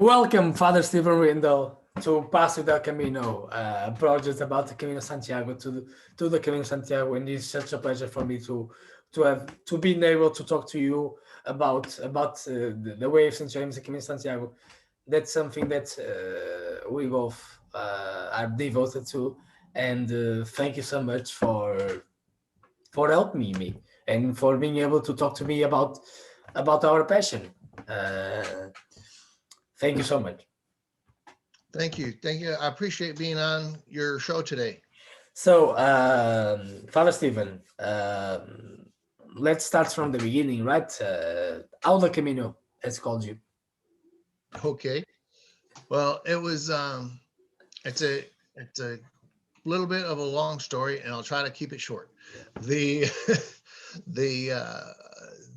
Welcome, Father Steven Rindhal, to Paso del Camino, a project about the Camino de Santiago to the Camino de Santiago, and it's such a pleasure for me to being able to talk to you about the way of Saint James the Camino de Santiago. That's something that we both are devoted to, and thank you so much for helping me and for being able to talk to me about our passion. Uh, Thank you so much. Thank you. Thank you. I appreciate being on your show today. So, Father Stephen, let's start from the beginning, right? How the Camino has called you. Okay. Well, it's a little bit of a long story and I'll try to keep it short. Yeah. The the uh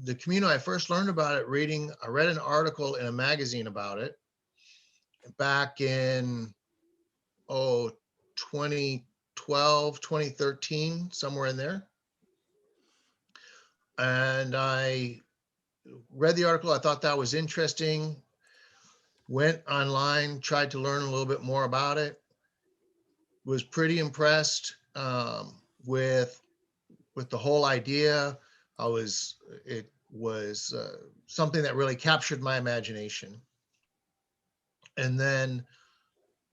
the Camino, I first learned about it I read an article in a magazine about it back in oh 2012, 2013, somewhere in there. And I read the article. I thought that was interesting. Went online, tried to learn a little bit more about it. Was pretty impressed with the whole idea. It was something that really captured my imagination. And then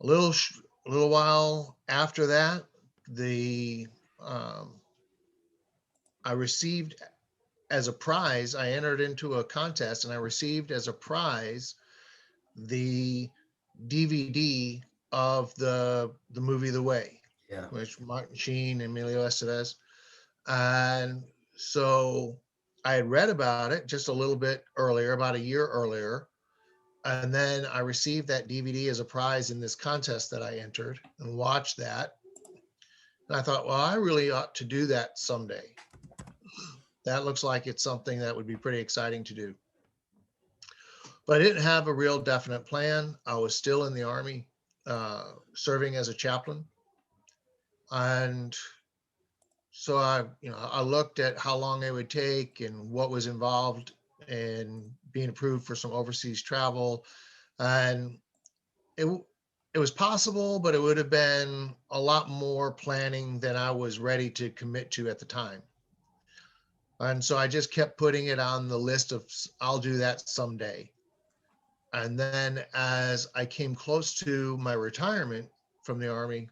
a a little while after that, the um, I received as a prize. I entered into a contest, and I received as a prize the DVD of the movie The Way, Yeah. which Martin Sheen and Emilio Estevez. And so I had read about it just a little bit earlier, about a year earlier. And then I received that DVD as a prize in this contest that I entered and watched that. And I thought, well, I really ought to do that someday. That looks like it's something that would be pretty exciting to do. But I didn't have a real definite plan. I was still in the Army, serving as a chaplain. And so I looked at how long it would take and what was involved in being approved for some overseas travel. And it, it was possible, but it would have been a lot more planning than I was ready to commit to at the time. And so I just kept putting it on the list of I'll do that someday. And then as I came close to my retirement from the Army,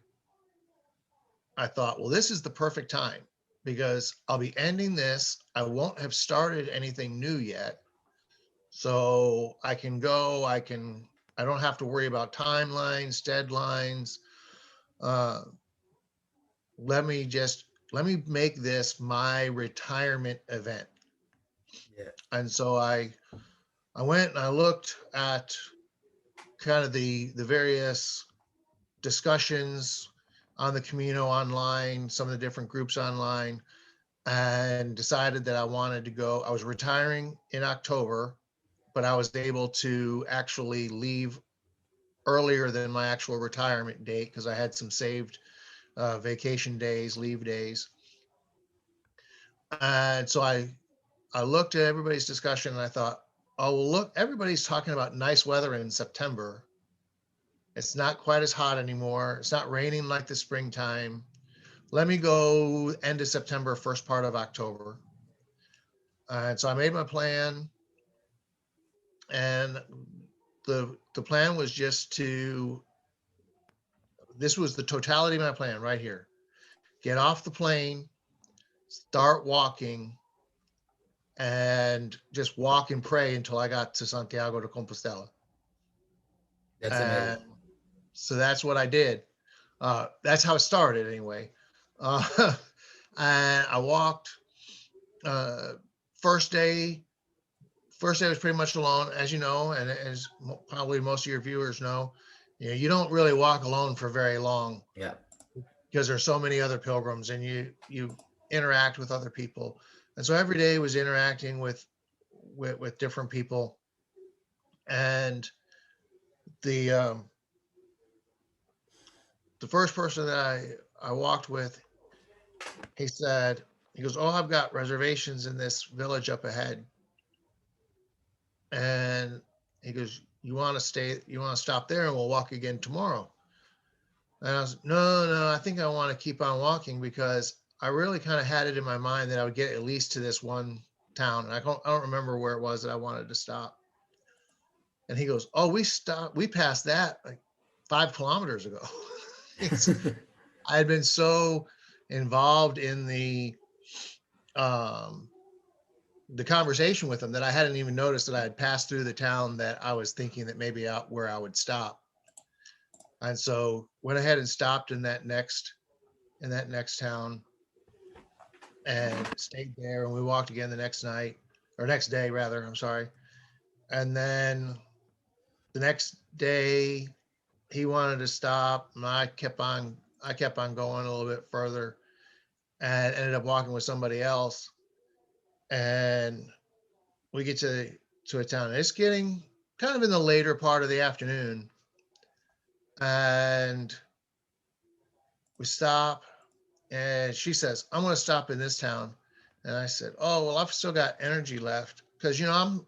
I thought, well, this is the perfect time because I'll be ending this. I won't have started anything new yet. So I don't have to worry about timelines, deadlines. Uh, let me make this my retirement event. Yeah. And so I went and I looked at kind of the various discussions on the Camino online, some of the different groups online, and decided that I wanted to go. I was retiring in October, but I was able to actually leave earlier than my actual retirement date because I had some saved vacation days, leave days. And so I looked at everybody's discussion and I thought, oh, well, look, everybody's talking about nice weather in September. It's not quite as hot anymore. It's not raining like the springtime. Let me go end of September, first part of October. And so I made my plan, and the plan was just to this was the totality of my plan right here. Get off the plane, start walking, and just walk and pray until I got to Santiago de Compostela. That's amazing. And so that's what I did. That's how it started anyway. Uh, and I walked. Uh, first day, first day was pretty much alone, as you know, and as probably most of your viewers know. You don't really walk alone for very long Yeah. because there's so many other pilgrims, and you interact with other people. And so every day was interacting with different people. And the um, the first person that I walked with, he goes, "Oh, I've got reservations in this village up ahead." And He goes, you want to stay, you want to stop there and we'll walk again tomorrow. And I was, no, I think I want to keep on walking because I really kind of had it in my mind that I would get at least to this one town. And I don't remember where it was that I wanted to stop. And he goes, oh, we passed that like 5 kilometers ago. I had been so involved in um, the conversation with him that I hadn't even noticed that I had passed through the town that I was thinking that maybe out where I would stop. And so went ahead and stopped in that next town and stayed there. And we walked again the next night or next day rather. I'm sorry. And then the next day he wanted to stop, and I kept on going a little bit further, and ended up walking with somebody else. And we get to a town. It's getting kind of in the later part of the afternoon, and we stop. And she says, "I'm going to stop in this town." And I said, "Oh well, I've still got energy left because I'm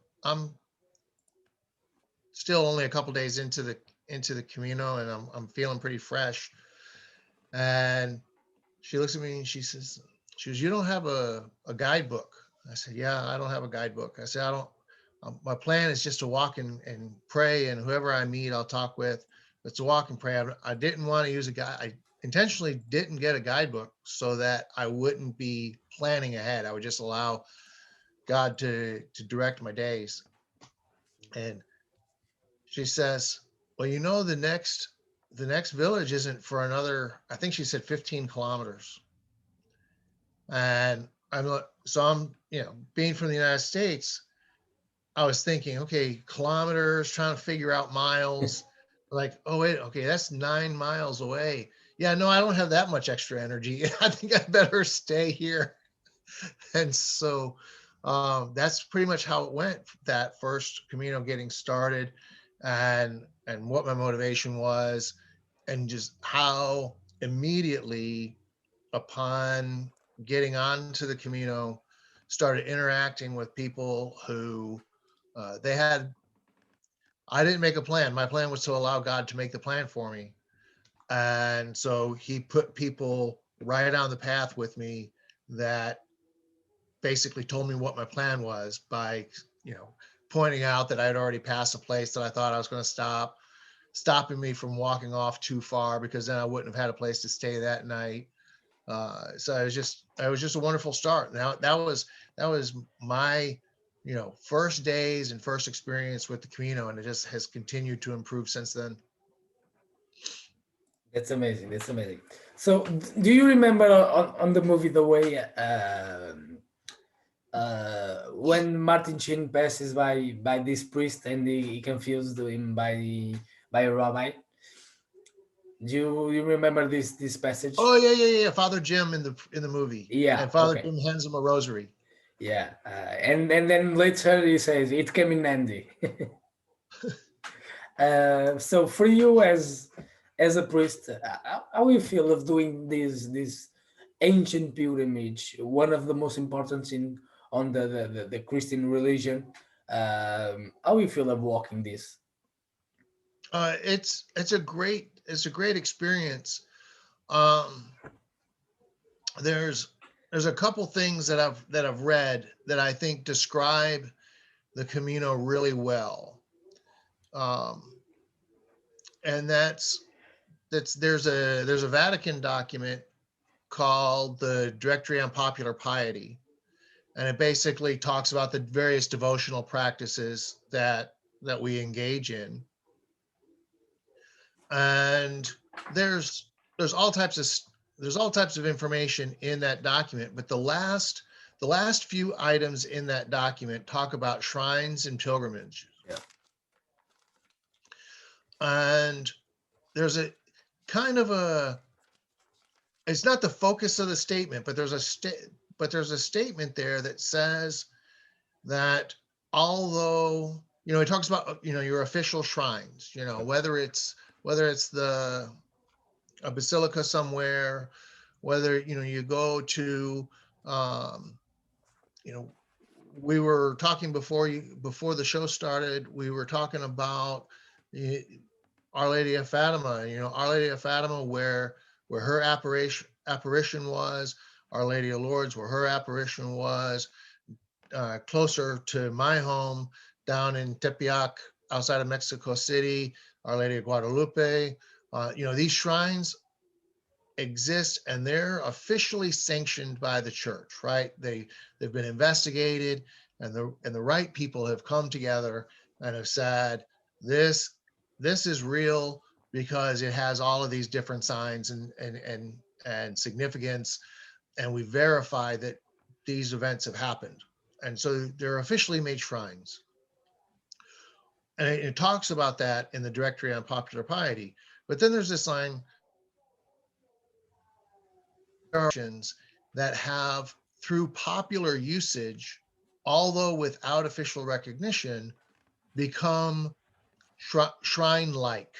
still only a couple days into the Camino, and I'm feeling pretty fresh." And she looks at me and she goes, "You don't have a guidebook." I said, "Yeah, I don't have a guidebook." I said, "I don't. My plan is just to walk and pray, and whoever I meet, I'll talk with. But to walk and pray. I didn't want to use a guide. I intentionally didn't get a guidebook so that I wouldn't be planning ahead. I would just allow God to direct my days." And she says, "Well, you know, the next village isn't for another. I think she said 15 kilometers." And I'm being from the United States, I was thinking, okay, kilometers, trying to figure out miles. Like, oh wait, okay, that's 9 miles away. Yeah, no, I don't have that much extra energy. I think I better stay here. And so that's pretty much how it went. That first Camino getting started, and what my motivation was, and just how immediately upon getting onto the Camino, started interacting with people who they had. I didn't make a plan. My plan was to allow God to make the plan for me. And so he put people right on the path with me that basically told me what my plan was by, you know, pointing out that I had already passed a place that I thought I was going to stop, stopping me from walking off too far because then I wouldn't have had a place to stay that night. So it was just a wonderful start. Now that was my, first days and first experience with the Camino, and it just has continued to improve since then. That's amazing. That's amazing. So, do you remember on the movie the way when Martin Sheen passes by this priest and he confused him by a rabbi? Do you remember this passage? Oh yeah. Father Jim in the movie, Yeah. and Father Okay. Jim hands him a rosary. Yeah. And then later he says it came in handy. So for you as a priest, how you feel of doing this ancient pilgrimage, one of the most important in on the Christian religion? How you feel of walking this? It's a great experience. Um, there's there's a couple things that I've read that I think describe the Camino really well. Um, and there's a Vatican document called the Directory on Popular Piety, and it basically talks about the various devotional practices that we engage in. And there's there's all types of there's all types of information in that document, but the last few items in that document talk about shrines and pilgrimage. Yeah. And there's a kind of a it's not the focus of the statement, but there's a statement there that says that although it talks about your official shrines, whether it's the a basilica somewhere, whether you go to um, you know we were talking before the show started. We were talking about Our Lady of Fatima. Our Lady of Fatima, where her apparition was. Our Lady of Lourdes, where her apparition was. Closer to my home, down in Tepeyac, outside of Mexico City, Our Lady of Guadalupe. These shrines exist and they're officially sanctioned by the church, right? They've been investigated, and the right people have come together and have said this is real because it has all of these different signs and significance, and we verify that these events have happened. And so they're officially made shrines. And it talks about that in the Directory on Popular Piety. But then there's this line that have, through popular usage, although without official recognition, become shrine-like,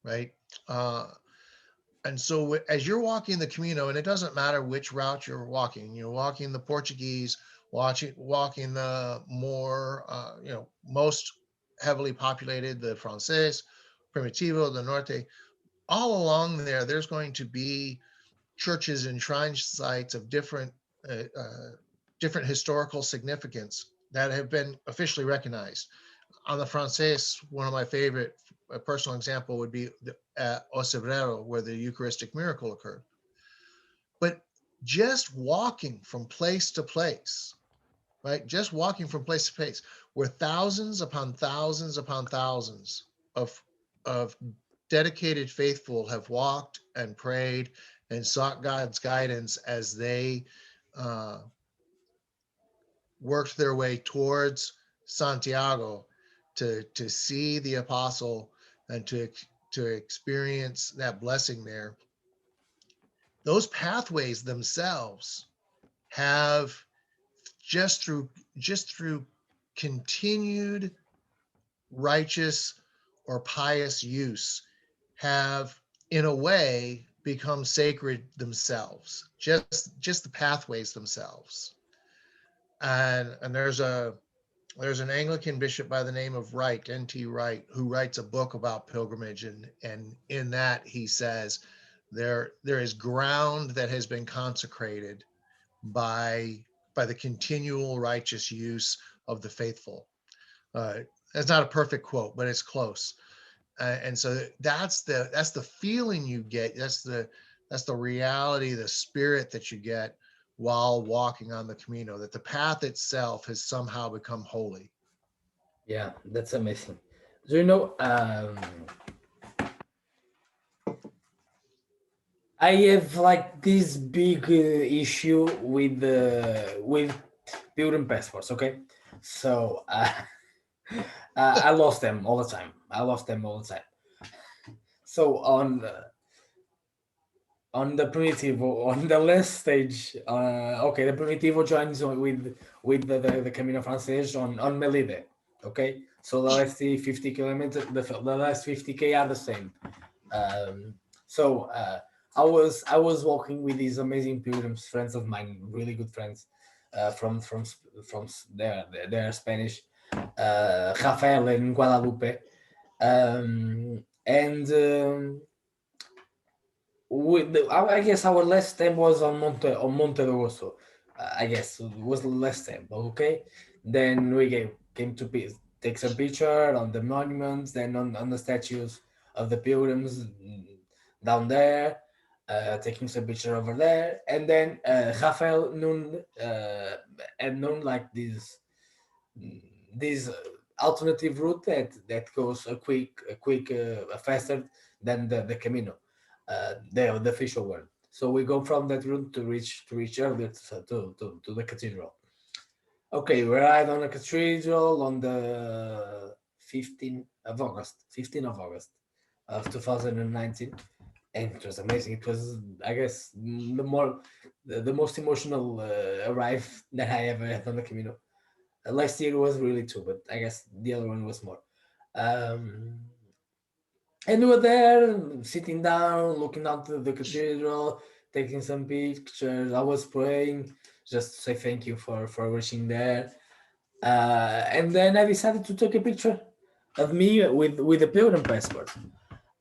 right? And so as you're walking the Camino, and it doesn't matter which route you're walking, walking the Portuguese, walking the more, most heavily populated, the Francés, Primitivo, the Norte, all along there's going to be churches and shrine sites of different historical significance that have been officially recognized. On the Francés, one of my favorite, a personal example would be at Osebrero, where the Eucharistic miracle occurred. But just walking from place to place, right? Just walking from place to place, where thousands upon thousands upon thousands of dedicated faithful have walked and prayed and sought God's guidance as they worked their way towards Santiago to see the apostle and to experience that blessing there. Those pathways themselves have just through continued righteous or pious use have, in a way, become sacred themselves, just the pathways themselves. And there's an Anglican bishop by the name of Wright, N.T. Wright, who writes a book about pilgrimage, and in that he says there is ground that has been consecrated by the continual righteous use of the faithful. That's not a perfect quote, but it's close. And so that's the feeling you get. That's the reality, the spirit that you get while walking on the Camino, that the path itself has somehow become holy. Yeah, that's amazing. Do you know? I have like this big issue with building passports. Okay, so I lost them all the time. I lost them all the time. So on the Primitivo, on the last stage, okay, the Primitivo joins with the Camino Frances on Melide. Okay, so the last 50 kilometers, the last 50K are the same. Um, so I was walking with these amazing pilgrims, friends of mine, really good friends, from they're Spanish, Rafael and Guadalupe, and I guess our last time was on Monte Rosso. I guess it was the last time. Okay, then we came to take some picture on the monuments, then on the statues of the pilgrims down there, taking some picture over there, and then Rafael Nun and Nun like this alternative route that goes a quick faster than the Camino, the official one. So we go from that route to reach earlier to the cathedral. Okay, we arrived on the cathedral on the 15th of August of 2019, and it was amazing. It was, I guess, the most emotional arrive that I ever had on the Camino. Last year was really too, but I guess the other one was more. Um, and we were there, sitting down, looking out the cathedral, taking some pictures. I was praying just to say thank you for reaching there. And then I decided to take a picture of me with a pilgrim passport.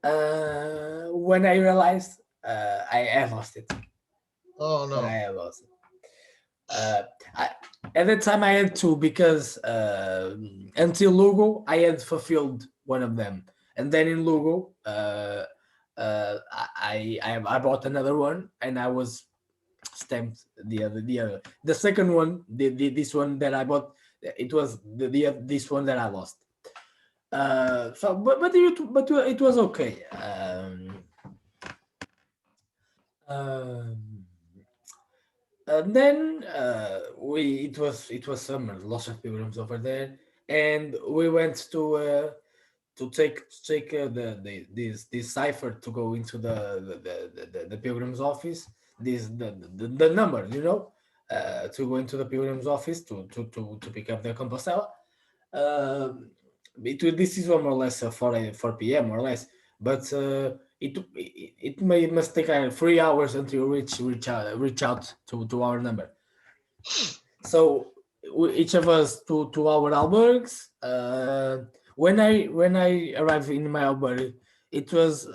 When I realized I lost it. Oh When no. I lost it. Uh, I, at that time, I had two because until Lugo, I had fulfilled one of them, and then in Lugo, I bought another one, and I was stamped the second one, this one that I bought. It was this one that I lost. It was okay. Um, And then we it was summer, lots of pilgrims over there, and we went to take this cipher to go into the pilgrim's office. This the number, to go into the pilgrim's office to pick up the compostela. Um, this is more or less 4 p.m. more or less, but it may must take 3 hours until you reach out to our number. So each of us to our albergs. When I arrived in my alberg, it was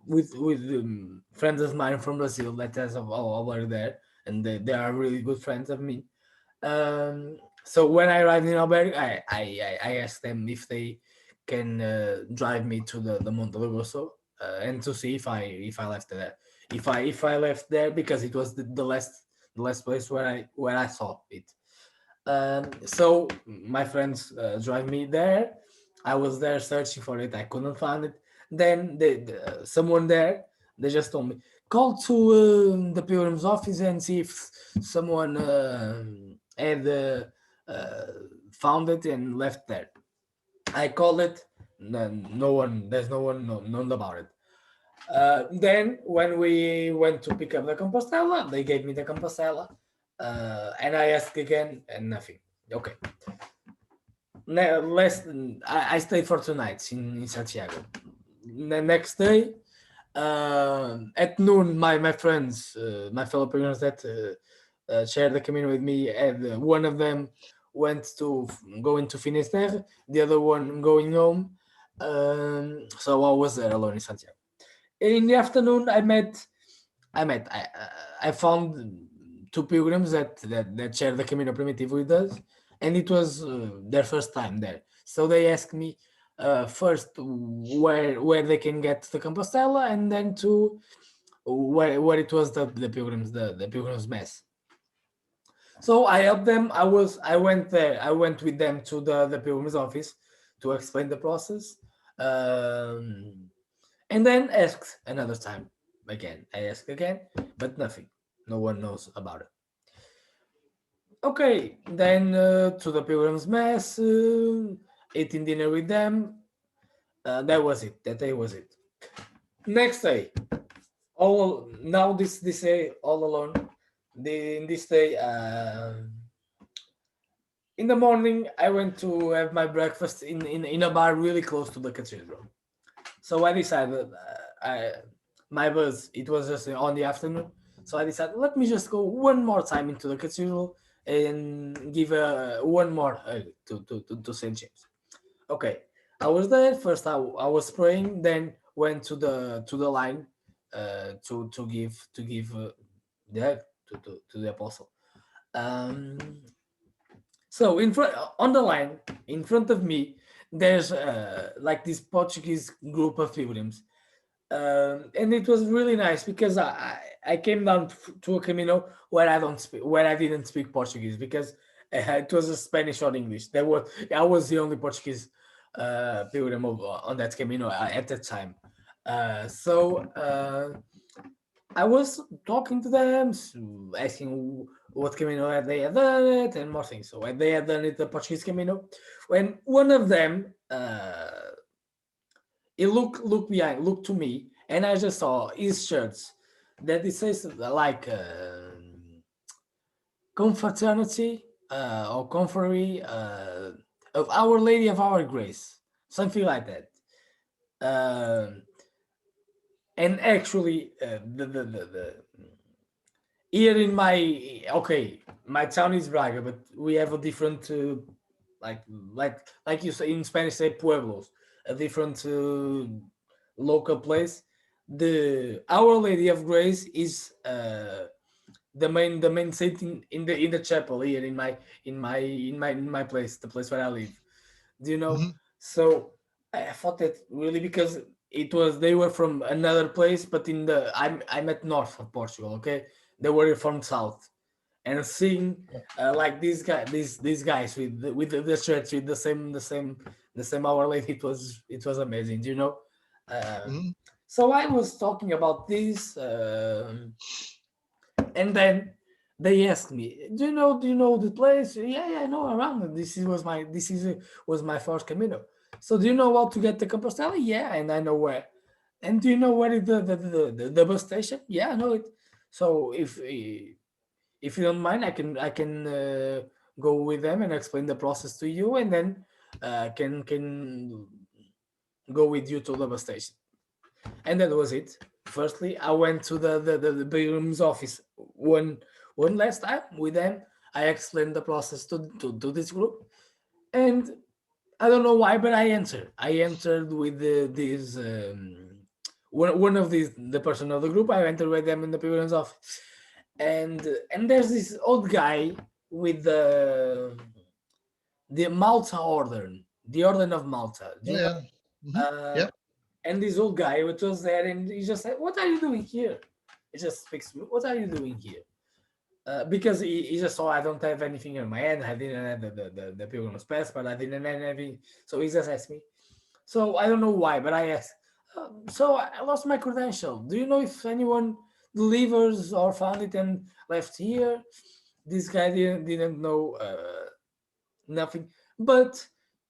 with friends of mine from Brazil that has a alberg there, and they are really good friends of me. So when I arrived in Alberg, I asked them if they can drive me to the Monte Lagoso, and to see if I left there. If I left there because it was the last place where I saw it. So my friends drive me there. I was there searching for it. I couldn't find it. Then someone there, they just told me, call to the pilgrim's office and see if someone had uh, found it and left there. I called it. No one. There's no one known about it. Then when we went to pick up the compostela, they gave me the compostela, and I asked again, and nothing. Okay. I stayed for 2 nights in Santiago. The next day, at noon, my friends, my fellow pilgrims that shared the Camino with me, and one of them went to going to Finisterre, the other one going home. So I was there alone in Santiago. In the afternoon, I found two pilgrims that share the Camino Primitive with us, and it was their first time there. So they asked me first where they can get the Compostela, and then to where it was the pilgrims mess. So I helped them. I went there. I went with them to the pilgrims office to explain the process. Um, and then asked another time again. I asked again, but nothing. No one knows about it. Okay, then to the pilgrim's mass, eating dinner with them. That was it. That day was it. Next day, all now this day all alone. In this day, in the morning, I went to have my breakfast in a bar really close to the cathedral. So I decided, my bus, it was just on the afternoon. So I decided, let me just go one more time into the cathedral and give one more hug to St. James. Okay, I was there first. I was praying, then went to the line to give the hug to the apostle. Um, so in front on the line in front of me, there's like this Portuguese group of pilgrims, and it was really nice because I came down to a Camino where I didn't speak Portuguese because it was a Spanish or English. I was the only Portuguese pilgrim on that Camino at that time. I was talking to them, asking what Camino they had done it and more things. So when they had done it, the Portuguese Camino, when one of them he looked to me, and I just saw his shirts that it says like confraternity or confraternity of Our Lady of Our Grace, something like that. Um and actually, the here in my, okay, my town is Braga, but we have a different like like you say in Spanish, say pueblos, a different local place. The Our Lady of Grace is the main saint in the chapel here in my place, the place where I live. Do you know? Hmm. So I thought that really because it was they were from another place, but I'm at north of Portugal. Okay, they were from south, and seeing like these guys with the shirts with the same Our Lady, it was amazing. Do you know? Um, Hmm. so I was talking about this. And then they asked me, do you know the place? Yeah, yeah, I know around. Was my first Camino. So do you know how to get to Compostela? Yeah, and I know where. And do you know where is the bus station? Yeah, I know it. So if you don't mind, I can go with them and explain the process to you, and then can go with you to the bus station. And that was it. Firstly, I went to the pilgrim's office one last time with them. I explained the process to this group, and I don't know why, but I entered. I entered with this one of these the person of the group. I entered with them in the pilgrim's office, and there's this old guy with the Malta order, the Order of Malta. Do Oh you know? yeah. Hmm. Uh, Yep. and this old guy which was there, and he just said, "What are you doing here?" He just speaks to me, "What are you doing here?" Because he just saw I don't have anything in my hand. I didn't have the Pilgrim's Pass, but I didn't have anything. So he just asked me. So I don't know why, but I asked. So I lost my credential. Do you know if anyone delivers or found it and left here? This guy didn't know nothing. But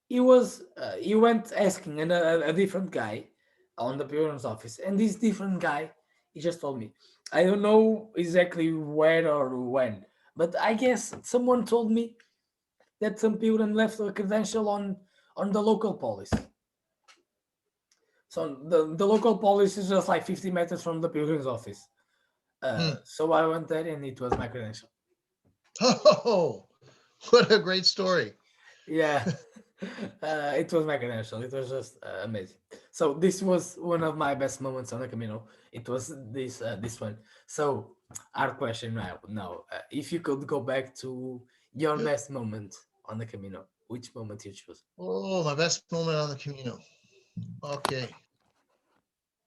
he went asking a different guy on the pilgrim's office, and this different guy he just told me, I don't know exactly where or when, but I guess someone told me that some pilgrim left a credential on the local police. So the local police is just like 50 meters from the pilgrim's office. Hmm. So I went there and it was my credential. Oh, what a great story. Yeah, it was my credential. It was just amazing. So this was one of my best moments on the Camino. It was this one. So our question now, if you could go back to your best moment on the Camino, which moment you choose? Oh, my best moment on the Camino. Okay,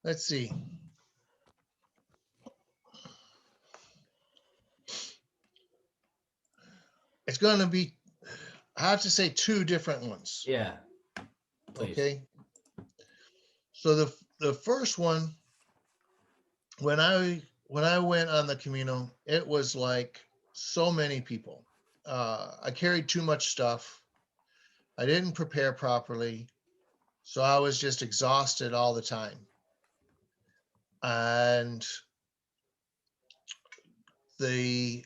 let's see. It's going to be, I have to say, two different ones. Yeah, please. Okay, so the first one, when I went on the Camino, it was like so many people. I carried too much stuff. I didn't prepare properly, so I was just exhausted all the time. And the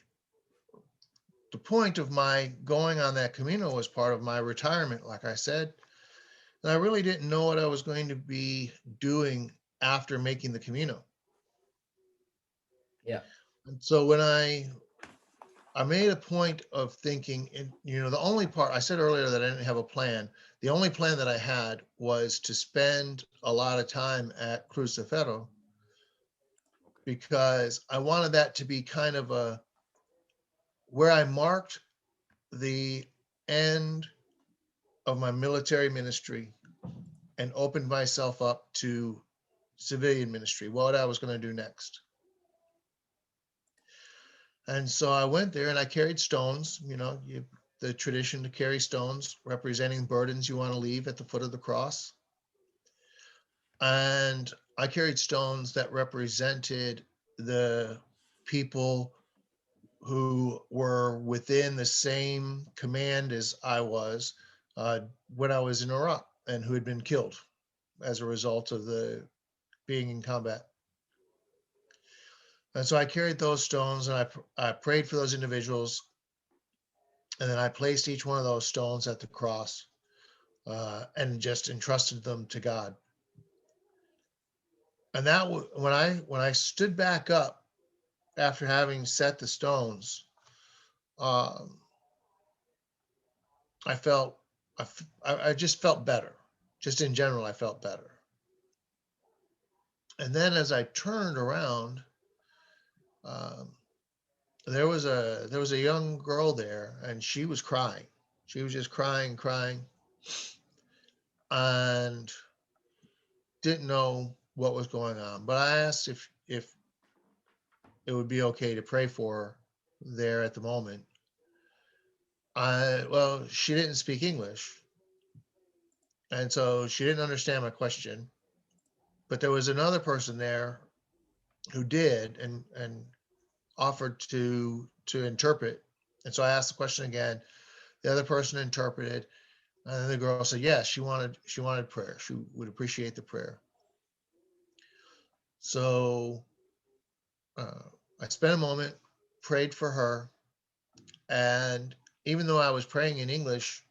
the point of my going on that Camino was part of my retirement, like I said. And I really didn't know what I was going to be doing after making the Camino. Yeah, And so when I made a point of thinking, and the only part I said earlier that I didn't have a plan. The only plan that I had was to spend a lot of time at Crucifero because I wanted that to be kind of a where I marked the end of my military ministry and opened myself up to civilian ministry, what I was going to do next. And so I went there and I carried stones, the tradition to carry stones representing burdens you want to leave at the foot of the cross. And I carried stones that represented the people who were within the same command as I was when I was in Iraq and who had been killed as a result of the being in combat. And so I carried those stones and I prayed for those individuals. And then I placed each one of those stones at the cross and just entrusted them to God. And that when I stood back up after having set the stones, um, I felt I just felt better. Just in general, I felt better. And then as I turned around, um, there was a young girl there, and she was crying. She was just crying, crying, and didn't know what was going on. But I asked if it would be okay to pray for her there at the moment. Well, she didn't speak English, and so she didn't understand my question. But there was another person there who did, and offered to interpret. And so I asked the question again. The other person interpreted, and then the girl said yes, she wanted prayer. She would appreciate the prayer. So uh, I spent a moment, prayed for her, and even though I was praying in English,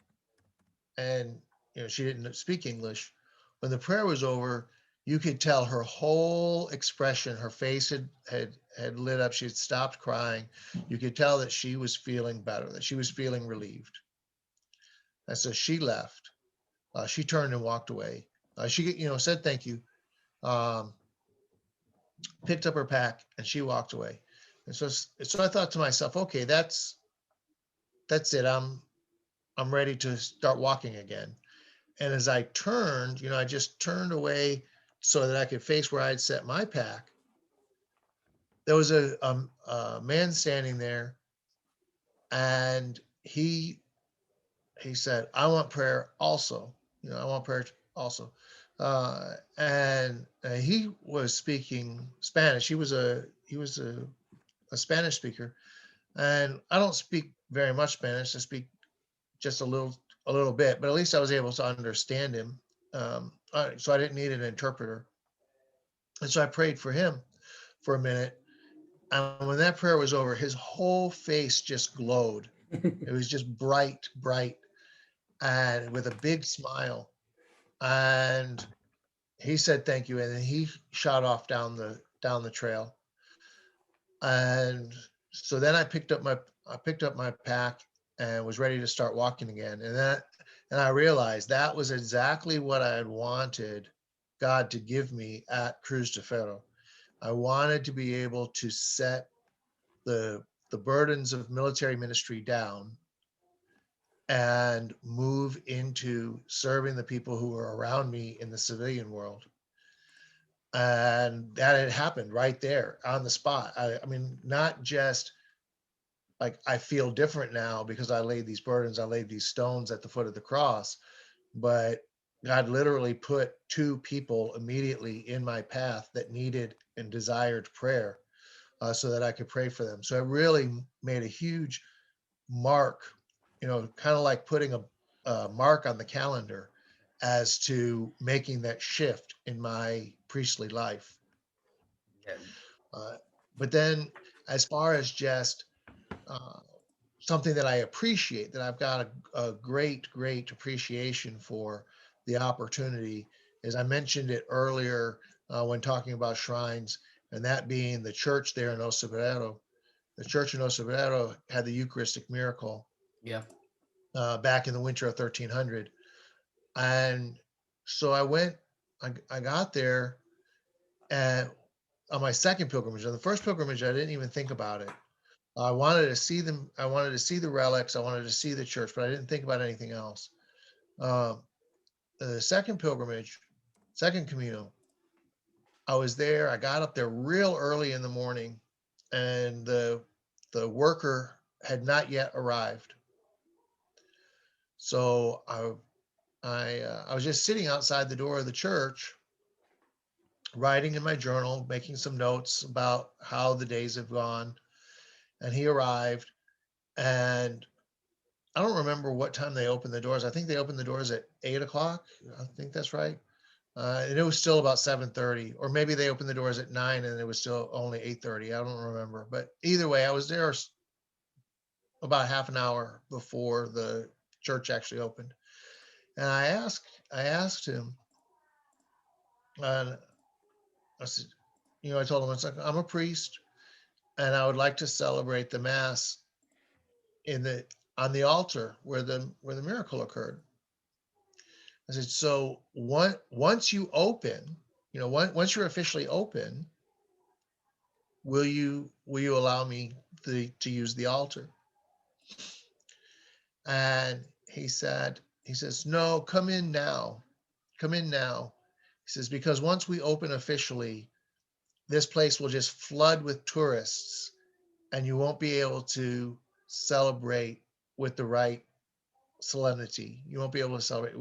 and she didn't speak English, when the prayer was over, you could tell her whole expression. Her face had lit up. She had stopped crying. You could tell that she was feeling better, that she was feeling relieved. And so she left. She turned and walked away. She said thank you, um, picked up her pack, and she walked away. And so I thought to myself, okay, that's it. I'm ready to start walking again. And as I turned, I just turned away so that I could face where I'd set my pack. There was a man standing there, and he said, "I want prayer also. I want prayer also." And he was speaking Spanish. He was a Spanish speaker, and I don't speak very much Spanish. I speak just a little bit, but at least I was able to understand him. So I didn't need an interpreter, and so I prayed for him for a minute. And when that prayer was over, his whole face just glowed. It was just bright, bright, and with a big smile. And he said thank you, and then he shot off down the trail. And so then I picked up my pack and was ready to start walking again. And I realized that was exactly what I had wanted God to give me at Cruz de Ferro. I wanted to be able to set the burdens of military ministry down and move into serving the people who were around me in the civilian world. And that had happened right there on the spot. I mean, not just like I feel different now because I laid these burdens, I laid these stones at the foot of the cross, but God literally put two people immediately in my path that needed and desired prayer, so that I could pray for them. So it really made a huge mark, kind of like putting a mark on the calendar as to making that shift in my priestly life. Yeah. Uh, but then, as far as just uh, something that I appreciate, that I've got a great, great appreciation for the opportunity, as I mentioned it earlier when talking about shrines, and that being the church there in Ocebrero. The church in Ocebrero had the Eucharistic miracle Yeah. back in the winter of 1300. And so I got there, and on my second pilgrimage. On the first pilgrimage, I didn't even think about it. I wanted to see them. I wanted to see the relics. I wanted to see the church, but I didn't think about anything else. Um, the second pilgrimage, second Camino, I was there. I got up there real early in the morning, and the worker had not yet arrived. So I was just sitting outside the door of the church, writing in my journal, making some notes about how the days have gone. And he arrived, and I don't remember what time they opened the doors. I think they opened the doors at 8 o'clock. I think that's right. And it was still about 7:30, or maybe they opened the doors at 9 and it was still only 8:30. I don't remember, but either way, I was there about half an hour before the church actually opened. And I asked him, and I said, I told him, it's like, I'm a priest, and I would like to celebrate the mass in the on the altar where the miracle occurred. I said, so once you open, once you're officially open, will you allow me to use the altar? And he says, no, come in now. Come in now. He says, because once we open officially, this place will just flood with tourists and you won't be able to celebrate with the right solemnity. You won't be able to celebrate.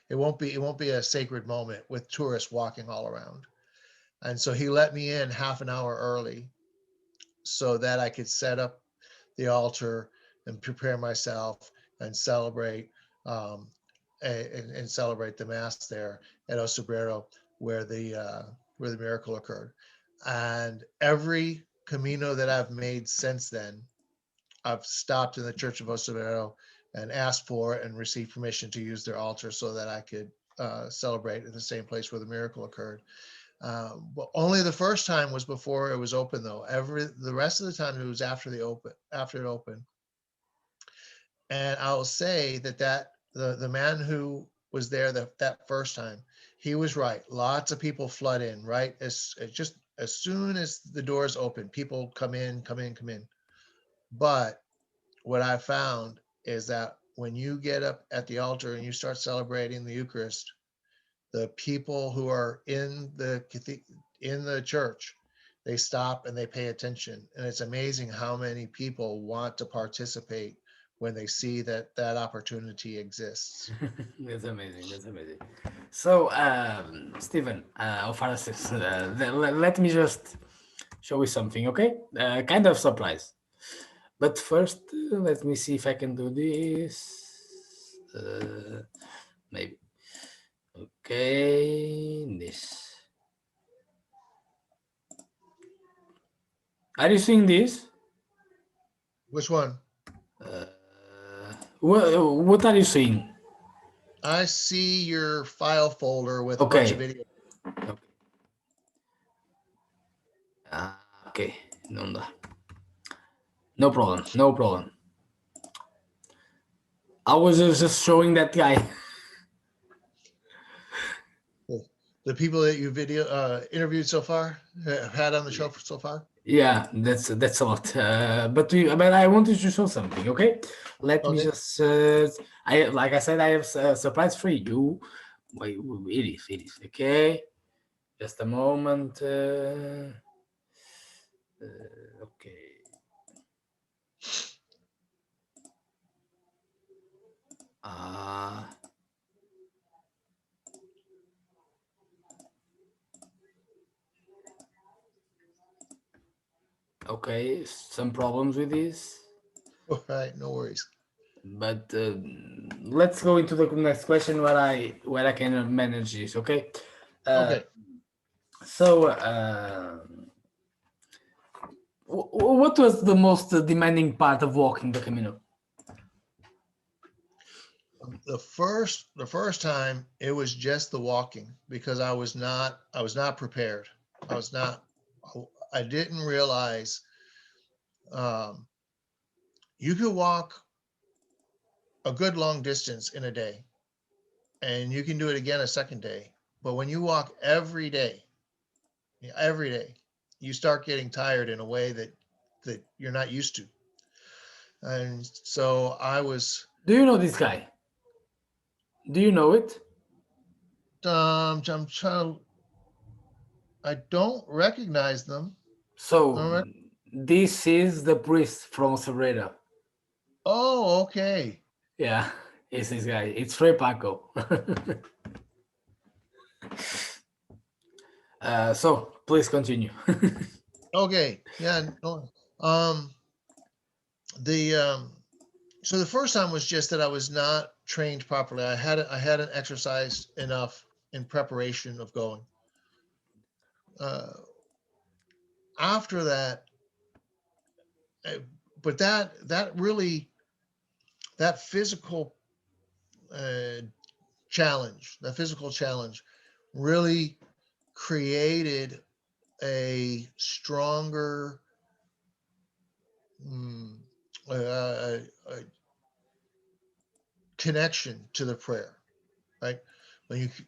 It won't be a sacred moment with tourists walking all around. And so he let me in half an hour early so that I could set up the altar and prepare myself and celebrate um, and celebrate the mass there at Osobrero where the miracle occurred. And every Camino that I've made since then, I've stopped in the Church of Osobrero and asked for and received permission to use their altar so that I could celebrate at the same place where the miracle occurred. But only the first time was before it was open, though. The rest of the time it was after it opened. And I'll say that the man who was there that first time, he was right. Lots of people flood in, right? As soon as the doors open, people come in, come in, come in. But what I found is that when you get up at the altar and you start celebrating the Eucharist, the people who are in the church, they stop and they pay attention. And it's amazing how many people want to participate when they see that opportunity exists. That's amazing. That's amazing. So, Stephen, Father Steven, let me just show you something, okay? Kind of surprise. But first, let me see if I can do this. Maybe. Okay, this. Are you seeing this? Which one? Uh, what are you seeing? I see your file folder with a bunch of Okay. videos. Okay. Okay. No, no problem. No problem. I was just showing that guy. The people that you interviewed so far, had on the show so far. Yeah, that's a lot. But I wanted to show something. Okay, let me Okay. just. I like I said, I have a surprise for you. Wait, it is. Okay, just a moment. Okay. Uh, okay. Some problems with this, All right. No worries. but let's go into the next question where I can manage this. Okay. Uh, Okay. so. What was the most demanding part of walking the Camino? The first time it was just the walking because I was not prepared. I was not I didn't realize um, you could walk a good long distance in a day and you can do it again a second day. But when you walk every day, you start getting tired in a way that you're not used to. And so Do you know this guy? Do you know it? I'm trying. I don't recognize them. I don't So rec- this is the priest from Cerrado. oh, okay. Yeah, it's this guy. It's Frei Paco. So please continue. Okay. Yeah. No. Um, the so the first time was just that I was not trained properly. I hadn't exercised enough in preparation of going. Uh, After that, uh, but that physical uh, that physical challenge really created a stronger mm, uh, uh, connection to the prayer, right?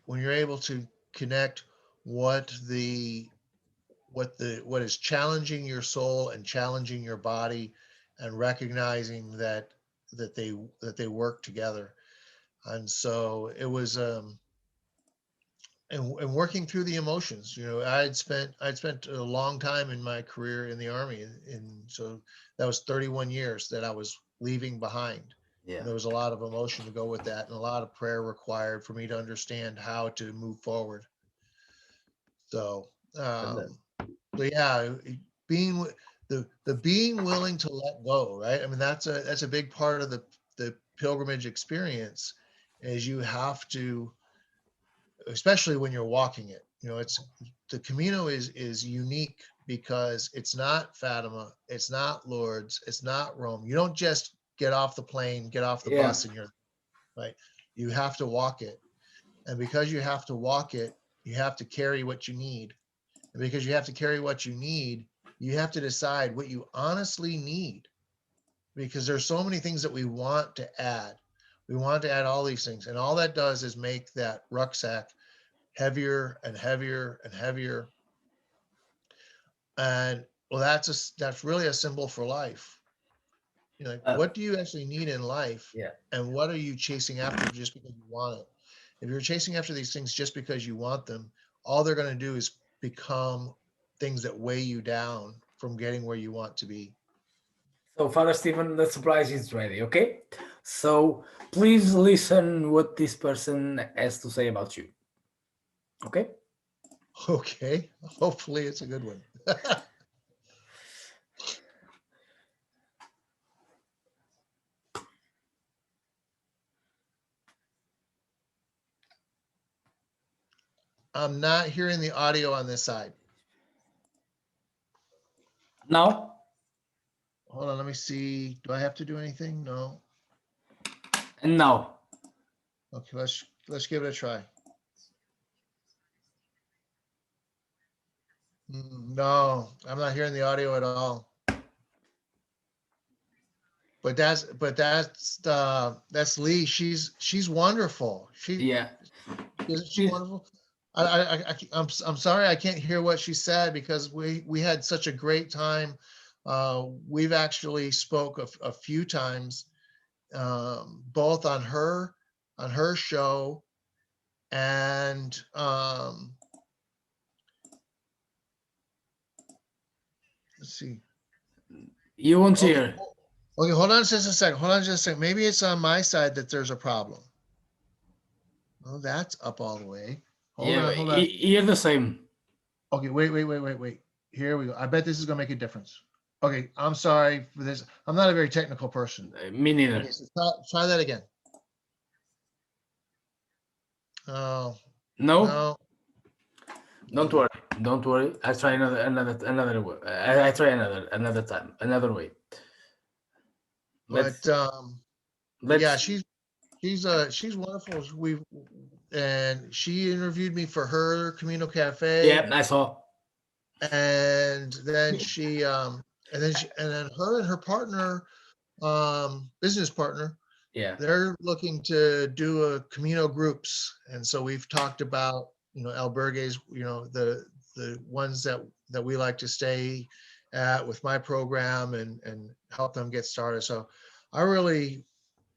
when you're able to connect what the what is challenging your soul and challenging your body, and recognizing that they work together. And so it was and working through the emotions. I'd spent a long time in my career in the army, and so that was 31 years that I was leaving behind. Yeah. And there was a lot of emotion to go with that, and a lot of prayer required for me to understand how to move forward. So, And um, so yeah, being the being willing to let go, right? I mean, that's a big part of the pilgrimage experience, is you have to, especially when you're walking it. It's the Camino is unique because it's not Fatima, it's not Lourdes, it's not Rome. You don't just get off the plane, get off the yeah. bus, and you're right. You have to walk it, and because you have to walk it, you have to carry what you need, and because you have to carry what you need, you have to decide what you honestly need, because there's so many things that we want to add. We want to add all these things, and all that does is make that rucksack heavier and heavier and heavier. And well, that's really a symbol for life. Like, Uh, what do you actually need in life, yeah. and what are you chasing after just because you want it? If you're chasing after these things just because you want them, all they're going to do is become things that weigh you down from getting where you want to be. So, Father Stephen, the surprise is ready, okay? So, please listen what this person has to say about you, okay? Okay, hopefully it's a good one. I'm not hearing the audio on this side. Now Hold on, let me see. Do I have to do anything? No. and now. Okay, let's give it a try. No, I'm not hearing the audio at all. But that's Lee. She's wonderful. Yeah. Isn't she Please. wonderful? I'm sorry I can't hear what she said, because we had such a great time. We've actually spoke a few times, both on her show, and let's see. You won't Okay, hear. okay, hold on just a second. Hold on just a second. Maybe it's on my side that there's a problem. Oh, that's up all the way. Hold Yeah, on, hold on. hear the same. Okay, wait. Here we go. I bet this is gonna make a difference. Okay, I'm sorry for this. I'm not a very technical person. Me neither. Okay, so try that again. Oh, No, no. don't Mm, worry. Don't worry. I try another way. I try another time, another way. But Let's yeah, let's. she's wonderful. And she interviewed me for her Camino Cafe, Yeah, I saw. and then and then her and her partner, business partner, Yeah, they're looking to do a Camino groups. And so we've talked about, albergues, the ones that we like to stay at with my program, and help them get started. So I really,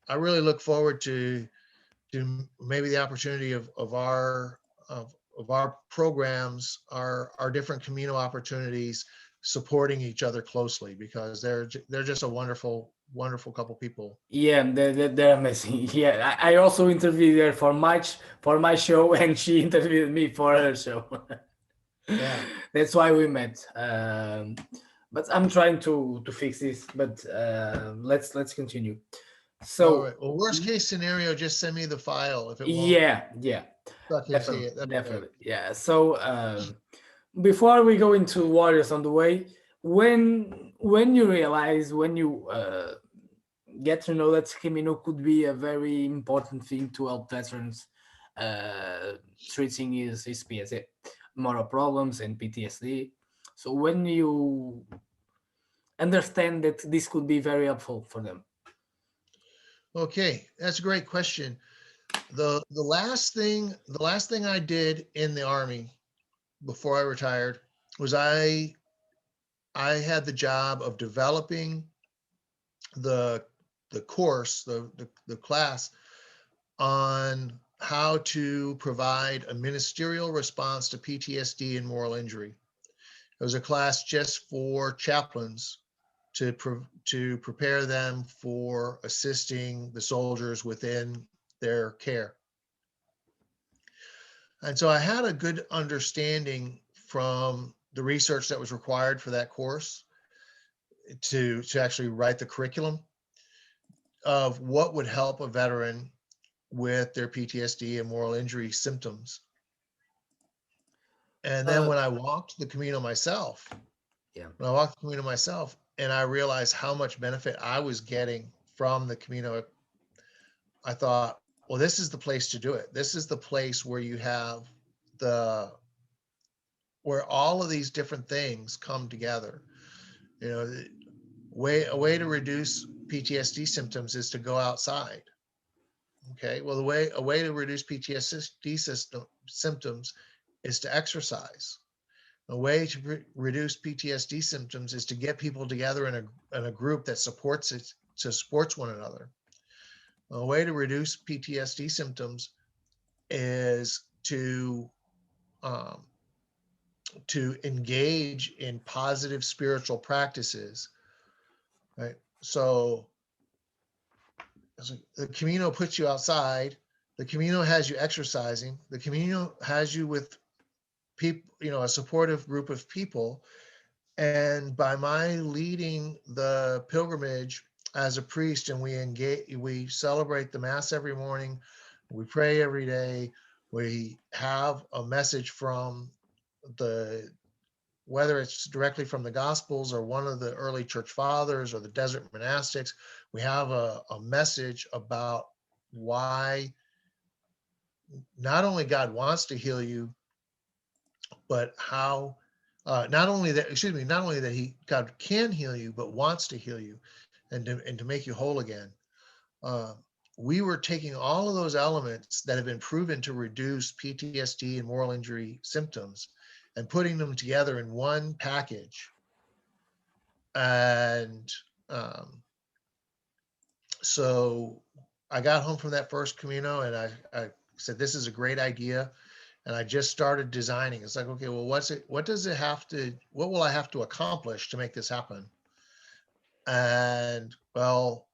I really look forward to maybe the opportunity of our programs, our different Camino opportunities, supporting each other closely, because they're just a wonderful couple people. yeah, they're amazing. Yeah, I also interviewed her for my show, and she interviewed me for her show. Yeah. That's why we met. But I'm trying to fix this. But let's continue. All So right. Well, worst case scenario, just send me the file if it won't. yeah, So I can see definitely, it. That'd be great. definitely, yeah. So before we go into Warriors on the Way, when you realize, when you get to know that Camino could be a very important thing to help veterans treating his PSA, moral problems and PTSD. So when you understand that this could be very helpful for them. Okay, that's a great question. The last thing I did in the Army before I retired was I had the job of developing the the course, the class on how to provide a ministerial response to PTSD and moral injury. It was a class just for chaplains to prepare them for assisting the soldiers within their care. And so I had a good understanding from the research that was required for that course to actually write the curriculum of what would help a veteran with their PTSD and moral injury symptoms. And then Uh, when I walked the Camino myself, Yeah. when I walked the Camino myself, and I realized how much benefit I was getting from the Camino, I thought, well, this is the place to do it. This is the place where you have the where all of these different things come together. You know, a way to reduce PTSD symptoms is to go outside. Okay. Well, a way to reduce PTSD symptoms is to exercise. A way to reduce PTSD symptoms is to get people together in a group that supports one another. A way to reduce PTSD symptoms is um, to engage in positive spiritual practices, right? So the Camino puts you outside. The Camino has you exercising. The Camino has you with people, a supportive group of people. And by my leading the pilgrimage as a priest, and we celebrate the Mass every morning, we pray every day, we have a message from the whether it's directly from the Gospels or one of the early church fathers or the desert monastics, we have a message about why not only God wants to heal you, but how not only that God can heal you, but wants to heal you and to make you whole again. Uh, we were taking all of those elements that have been proven to reduce PTSD and moral injury symptoms and putting them together in one package. And so I got home from that first Camino and I said, this is a great idea. And I just started designing. It's like, okay, well, what will I have to accomplish to make this happen? And well,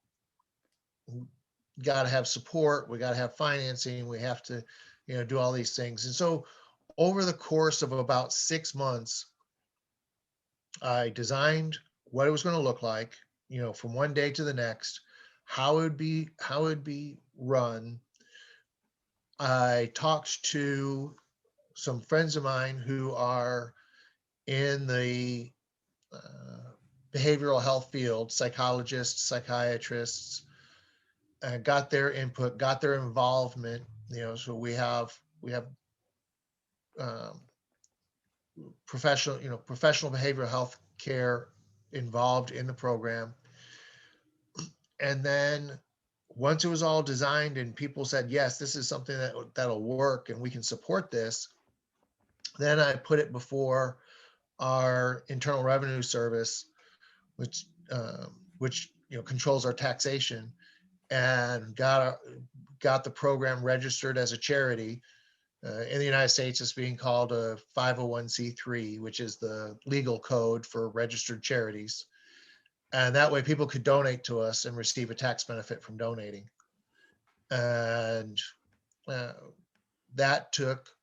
got to have support. We got to have financing. We have to, do all these things. And so over the course of about 6 months, I designed what it was going to look like, from one day to the next, how it would be run. I talked to some friends of mine who are in the uh, behavioral health field, psychologists, psychiatrists, got their input, got their involvement. So we have um, professional behavioral health care involved in the program. And then once it was all designed and people said, yes, this is something that'll work and we can support this, then I put it before our Internal Revenue Service, which controls our taxation, and got the program registered as a charity. In the United States, it's being called a 501c3, which is the legal code for registered charities. And that way people could donate to us and receive a tax benefit from donating. And uh, that took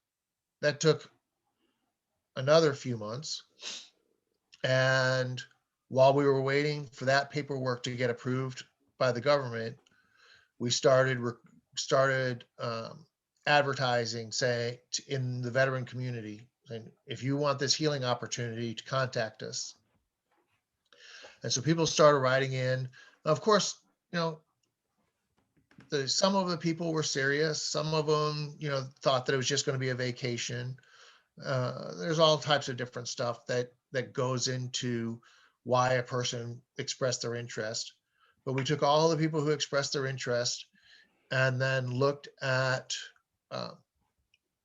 another few months. And while we were waiting for that paperwork to get approved by the government, we started advertising, say, in the veteran community, saying, if you want this healing opportunity, to contact us. And so people started writing in. Of course, some of the people were serious. Some of them, thought that it was just going to be a vacation. There's all types of different stuff that goes into why a person expressed their interest. But we took all the people who expressed their interest and then looked at uh,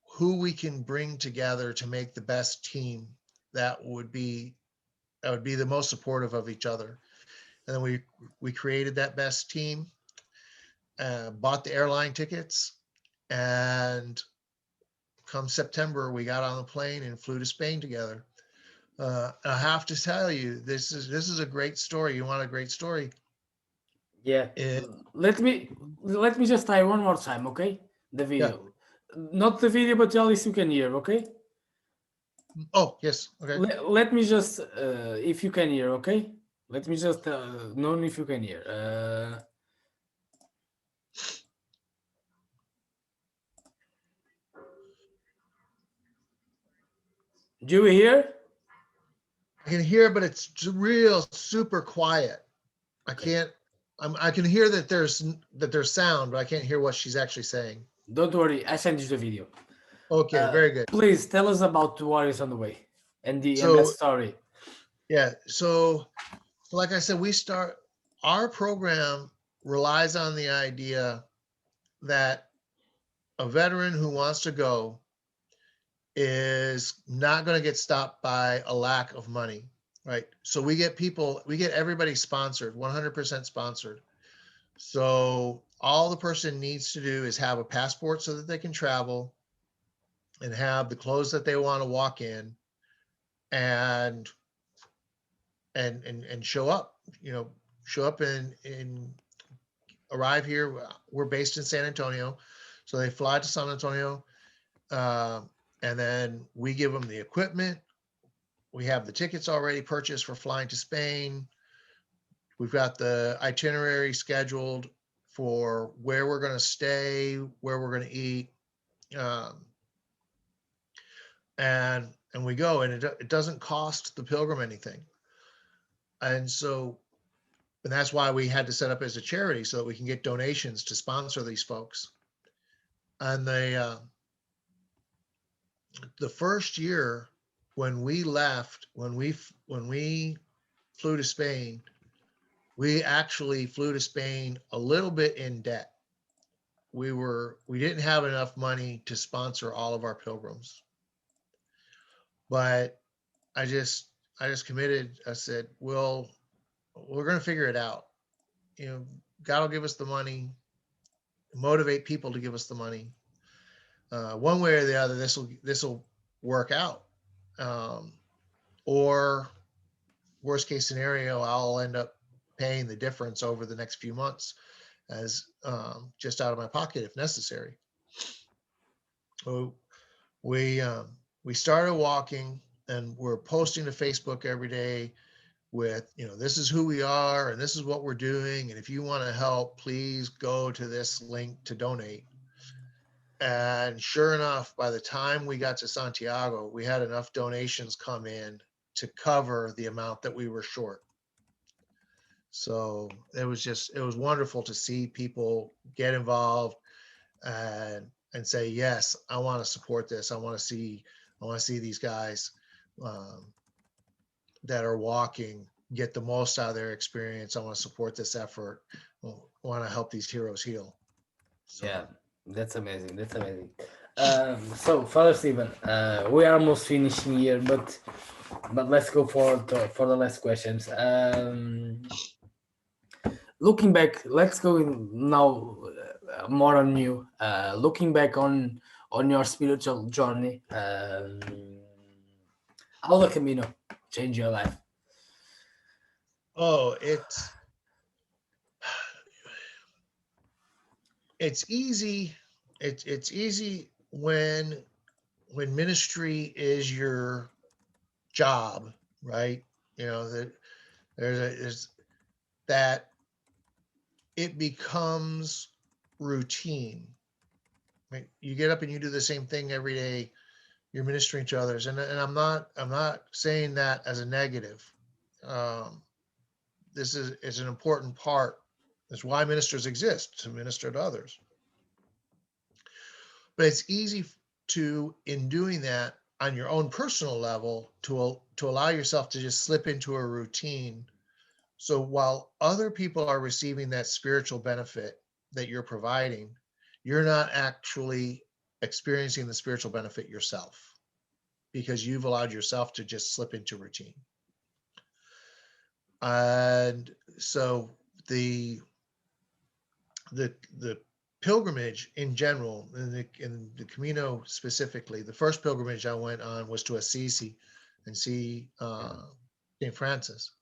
who we can bring together to make the best team that would be the most supportive of each other. And then we created that best team, bought the airline tickets, and come September we got on the plane and flew to Spain together. I have to tell you, this is a great story. You want a great story? Yeah. It, Let me just try one more time, okay? The yeah. video. Not the video, but at least you can hear, okay? Oh, yes. Okay. Let me just if you can hear, okay? Let me just know if you can hear. Do you hear? I can hear, but it's real super quiet. I Okay. can't. I can hear that there's sound, but I can't hear what she's actually saying. Don't worry, I sent you the video. Okay, very good. Please tell us about what is on the way and that So story. yeah, so like I said, our program relies on the idea that a veteran who wants to go is not going to get stopped by a lack of money, right? So we get everybody sponsored, 100% sponsored. So all the person needs to do is have a passport so that they can travel and have the clothes that they want to walk in and and show up, show up and arrive here. We're based in San Antonio. So they fly to San Antonio, and then we give them the equipment. We have the tickets already purchased for flying to Spain. We've got the itinerary scheduled for where we're going to stay, where we're going to eat, um, and we go. And it doesn't cost the pilgrim anything. And so, and that's why we had to set up as a charity so that we can get donations to sponsor these folks. And the first year when we left, when we flew to Spain, we actually flew to Spain a little bit in debt. We didn't have enough money to sponsor all of our pilgrims, but I just I just committed. I said, well, we're going to figure it out. God will give us the money, motivate people to give us the money. One way or the other, this will work out. Um, or worst case scenario, I'll end up paying the difference over the next few months as just out of my pocket if necessary. So we started walking, and we're posting to Facebook every day with, this is who we are and this is what we're doing, and if you want to help, please go to this link to donate. And sure enough, by the time we got to Santiago, we had enough donations come in to cover the amount that we were short. So it was wonderful to see people get involved and say, yes, I want to support this. I want to see these guys um, that are walking get the most out of their experience. I want to support this effort. I want to help these heroes heal. So Yeah, that's amazing. That's amazing. So, Father Steven, we are almost finishing here, but let's go for the last questions. Looking back, let's go now more on you. Looking back on your spiritual journey, how the Camino changed your life? oh, it's easy. It's easy when ministry is your job, right? That there's that it becomes routine. Right? You get up and you do the same thing every day. You're ministering to others, and I'm not saying that as a negative. Um, this is an important part. That's why ministers exist, to minister to others. But it's easy in doing that on your own personal level to allow yourself to just slip into a routine. So while other people are receiving that spiritual benefit, that you're providing, you're not actually experiencing the spiritual benefit yourself, because you've allowed yourself to just slip into routine. And so the pilgrimage in general, in the Camino specifically, the first pilgrimage I went on was to Assisi and see St. Francis.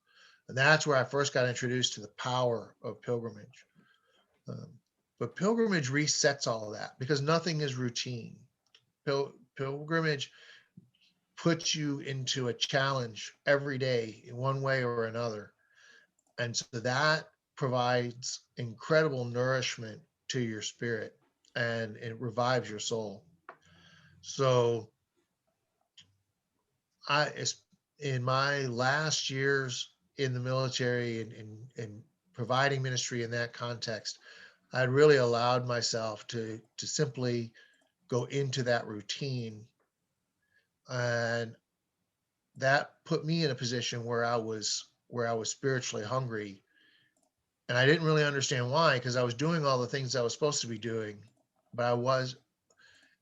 And that's where I first got introduced to the power of pilgrimage. But pilgrimage resets all of that, because nothing is routine. Pilgrimage puts you into a challenge every day in one way or another. And so that provides incredible nourishment to your spirit, and it revives your soul. So in my last years in the military and providing ministry in that context, I'd really allowed myself to simply go into that routine, and that put me in a position where I was spiritually hungry, and I didn't really understand why, because I was doing all the things I was supposed to be doing, but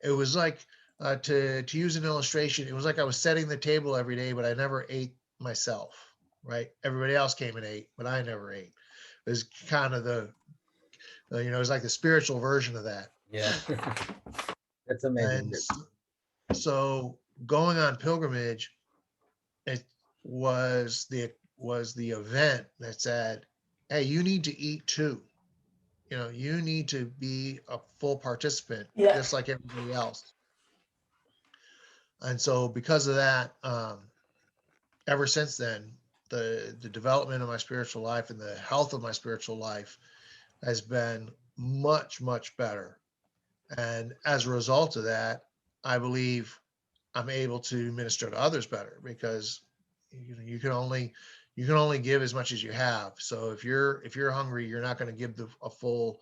it was like, to use an illustration, it was like I was setting the table every day, but I never ate myself, right? Everybody else came and ate, but I never ate. It was kind of it was like the spiritual version of that. Yeah. That's amazing. And so going on pilgrimage, it was the event that said, hey, you need to eat too. You need to be a full participant, Yeah. just like everybody else. And so because of that, ever since then, the development of my spiritual life and the health of my spiritual life has been much, much better. And as a result of that, I believe I'm able to minister to others better, because you can only give as much as you have. So if you're hungry, you're not going to give the full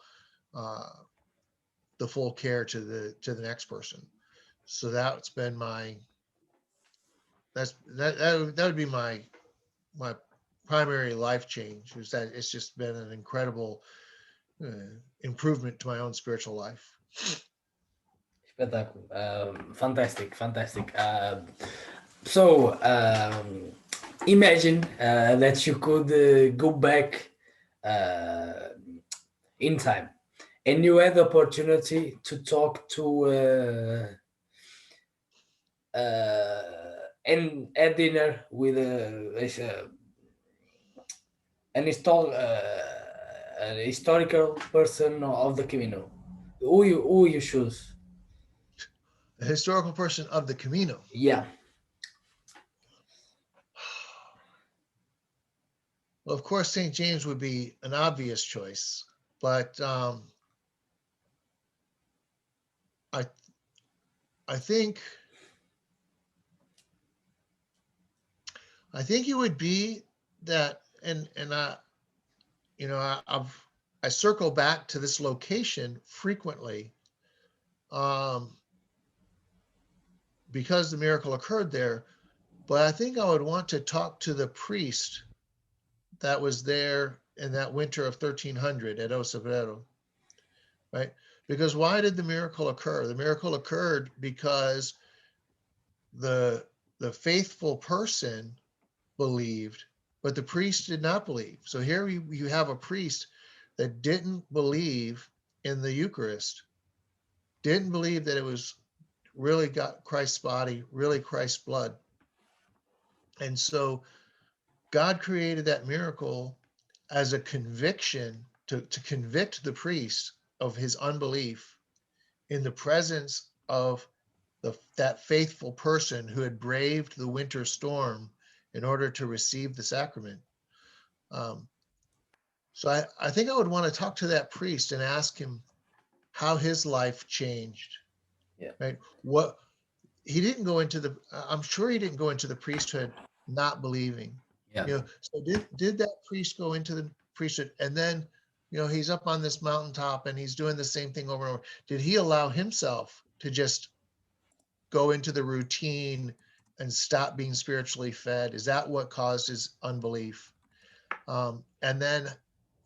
care to the next person. So that's been that would be my primary life change, is that it's just been an incredible improvement to my own spiritual life. Spectacular. Fantastic, fantastic. So imagine that you could go back uh, in time, and you had the opportunity to talk to and at dinner with an historical person of the Camino. Who you choose? A historical person of the Camino. Yeah. Well, of course, St. James would be an obvious choice, but I I think it would be that, and I circle back to this location frequently, um, because the miracle occurred there. But I think I would want to talk to the priest that was there in that winter of 1300 at Osabrero, right? Because why did the miracle occur? The miracle occurred because the faithful person believed, but the priest did not believe. So here you have a priest that didn't believe in the Eucharist, didn't believe that it was really got Christ's body, really Christ's blood. And so God created that miracle as a conviction to convict the priest of his unbelief in the presence of that faithful person who had braved the winter storm in order to receive the sacrament. Um, so I think I would want to talk to that priest and ask him how his life changed. Yeah. Right? I'm sure he didn't go into the priesthood not believing. Yeah. So did that priest go into the priesthood, and then he's up on this mountaintop and he's doing the same thing over and over? Did he allow himself to just go into the routine and stop being spiritually fed? Is that what caused his unbelief? And then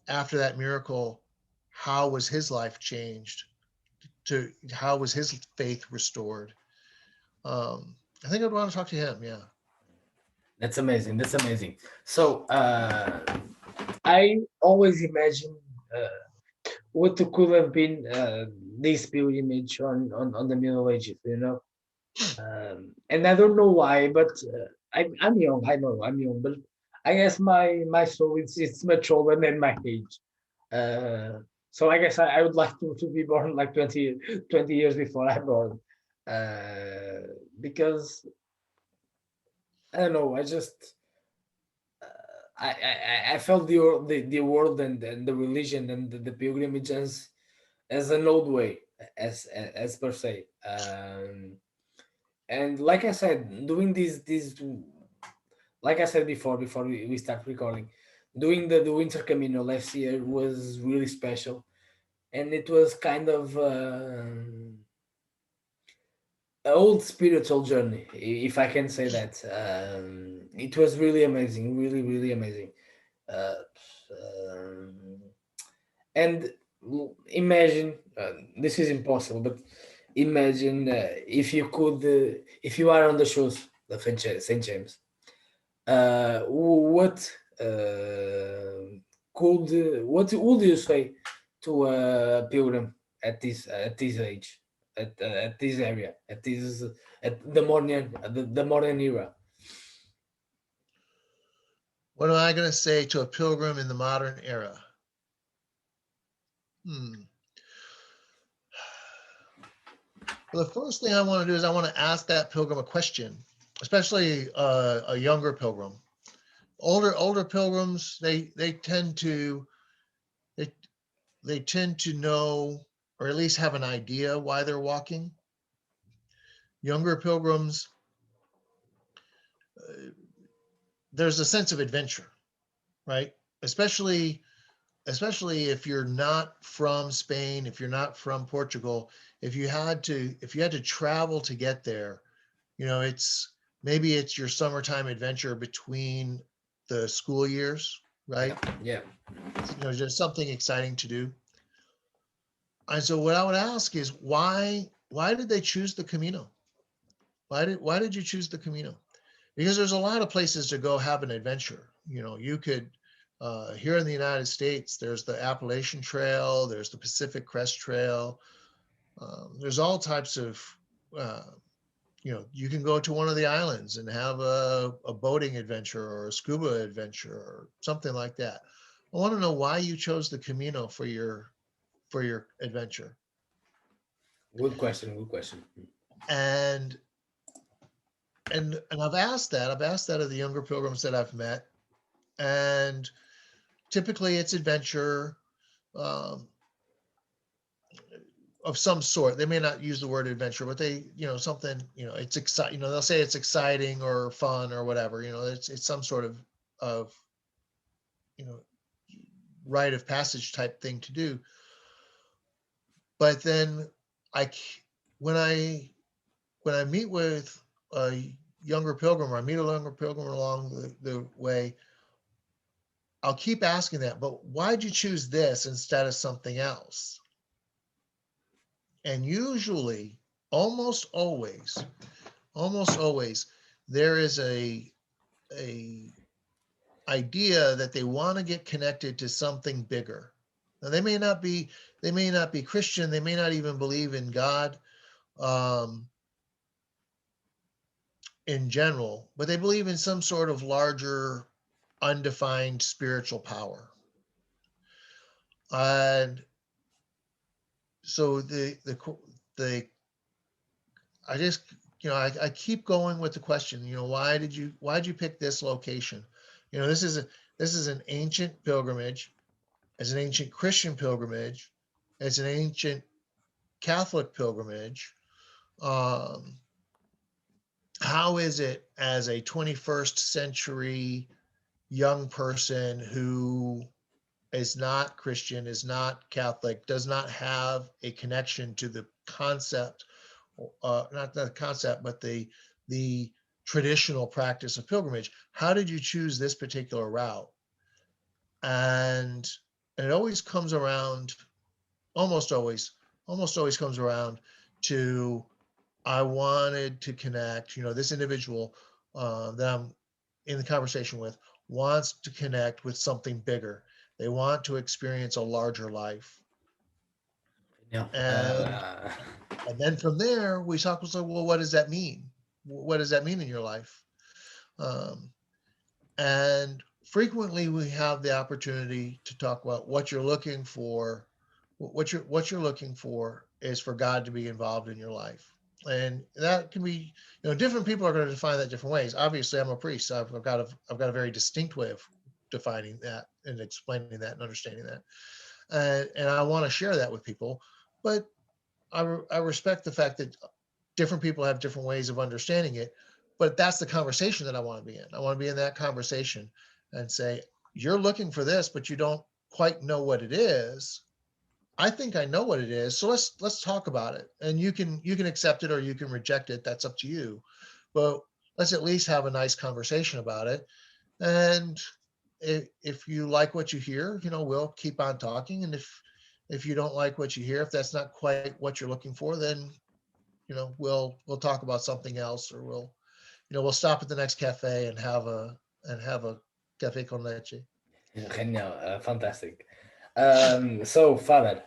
after that miracle, how was his life changed, to how was his faith restored. I think I'd want to talk to him. Yeah. That's amazing. That's amazing. So I always imagine what could have been this pilgrimage on the Middle Ages, you know. And I don't know why, but I'm young. I know I'm young, but I guess my soul it's much older than my age. Uh, so I guess I would like to be born like 20 years before I'm born, because I don't know. I just I felt the world and the religion and the pilgrimage as an old way, as per se. And like I said, doing these like I said before we start recording, doing the Winter Camino last year was really special, and it was kind of an old spiritual journey, if I can say that. It was really amazing, really amazing. Uh, um, and imagine, this is impossible, but imagine if you are on the shoes of Saint James, what what would you say to a pilgrim at this age, at this area, at the modern era? What am I going to say to a pilgrim in the modern era? Hmm. Well, the first thing I want to do is I want to ask that pilgrim a question, especially a younger pilgrim. Older pilgrims, they tend to they they tend to know, or at least have an idea why they're walking. Younger pilgrims, uh, there's a sense of adventure, right? Especially if you're not from Spain, if you're not from Portugal, if you had to travel to get there, it's maybe it's your summertime adventure between the school years, Yeah, right? yeah. Just something exciting to do. And so what I would ask is why did they choose the Camino? Why did you choose the Camino? Because there's a lot of places to go have an adventure. You could here in the United States, there's the Appalachian Trail, there's the Pacific Crest Trail. There's all types of uh, you can go to one of the islands and have a boating adventure or a scuba adventure or something like that. I want to know why you chose the Camino for your adventure. Good question. Good question. And and I've asked that of the younger pilgrims that I've met, and typically it's adventure um, of some sort. They may not use the word adventure, but they, something, it's exciting. They'll say it's exciting or fun or whatever. It's some sort of you know rite of passage type thing to do. But then I, when I meet with a younger pilgrim, or I meet a younger pilgrim along the way, I'll keep asking that. But why'd you choose this instead of something else? And usually, almost always, almost always, there is a idea that they want to get connected to something bigger. Now they may not be Christian, they may not even believe in God um, in general, but they believe in some sort of larger, undefined spiritual power. And so the I just I keep going with the question. Why did you pick this location? This is an ancient pilgrimage. It's an ancient Christian pilgrimage. It's an ancient Catholic pilgrimage. Um, how is it as a 21st century young person who is not Christian, is not Catholic, does not have a connection to the concept, not the concept, but the traditional practice of pilgrimage? How did you choose this particular route? And it always comes around. almost always comes around to, I wanted to connect. This individual that I'm in the conversation with wants to connect with something bigger. They want to experience a larger life. Yeah. And then from there, we talk, so, well, what does that mean? What does that mean in your life? Um, and frequently we have the opportunity to talk about what you're looking for. What you're looking for is for God to be involved in your life. And that can be, different people are going to define that different ways. Obviously, I'm a priest. So I've got a very distinct way of defining that and explaining that and understanding that. And I want to share that with people. But I respect the fact that different people have different ways of understanding it, but that's the conversation that I want to be in. I want to be in that conversation and say, you're looking for this, but you don't quite know what it is. I think I know what it is. So let's talk about it. And you can accept it or you can reject it. That's up to you. But let's at least have a nice conversation about it. And if you like what you hear, we'll keep on talking. And if you don't like what you hear, if that's not quite what you're looking for, then we'll talk about something else, or we'll stop at the next cafe and have a cafe con leche. Genial, fantastic. So, Father,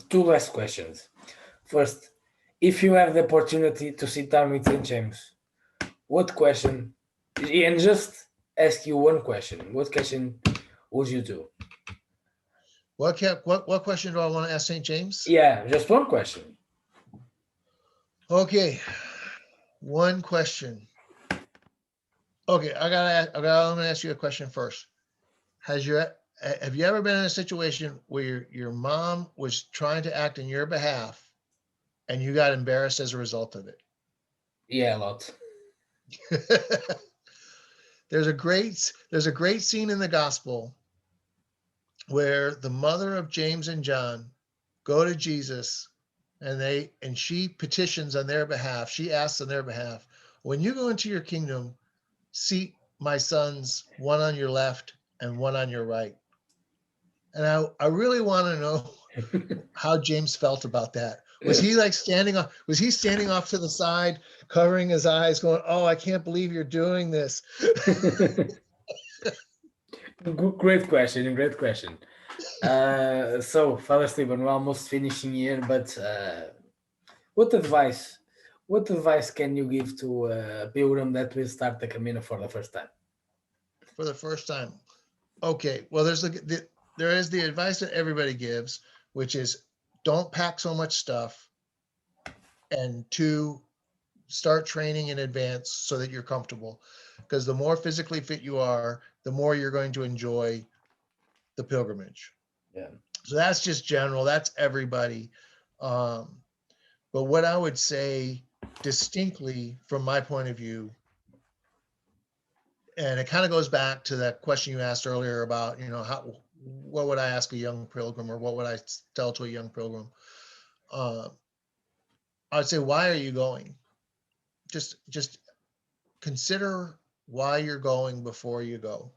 two last questions. First, if you have the opportunity to sit down with St. James, what question, and just ask you one question, what question would you do? What question do I want to ask St. James? Yeah, just one question. Okay, one question. Okay, I'm gonna ask you a question first. Has your Have you ever been in a situation where your mom was trying to act in your behalf and you got embarrassed as a result of Yeah, a lot. it? There's a great scene in the gospel where the mother of James and John go to Jesus, and she petitions on their behalf. She asks on their behalf, when you go into your kingdom, seat my sons, one on your left and one on your right. And I really want to know how James felt about that. Was he standing off to the side, covering his eyes, going, "Oh, I can't believe you're doing this"? Great question, great question. So, Father Stephen, we're almost finishing here, but what advice, what advice can you give to a pilgrim that will start the Camino for the first time? For the first time? Okay, well, there is the advice that everybody gives, which is don't pack so much stuff, and two, start training in advance so that you're comfortable. Because the more physically fit you are, the more you're going to enjoy the pilgrimage. Yeah. So that's just general. That's everybody. Um, but what I would say distinctly from my point of view, and it kind of goes back to that question you asked earlier about, what would I ask a young pilgrim, or what would I tell to a young pilgrim? Uh, I'd say, why are you going? Just consider why you're going before you go,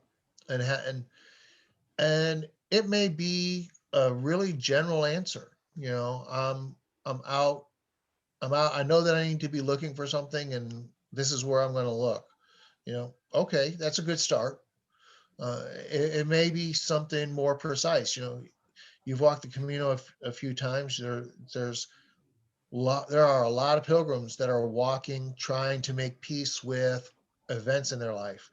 and it may be a really general answer. I'm out. I'm out. I know that I need to be looking for something, and this is where I'm going to look. Okay, that's a good start. It may be something more precise. You've walked the Camino a few times. There are a lot of pilgrims that are walking, trying to make peace with events in their life.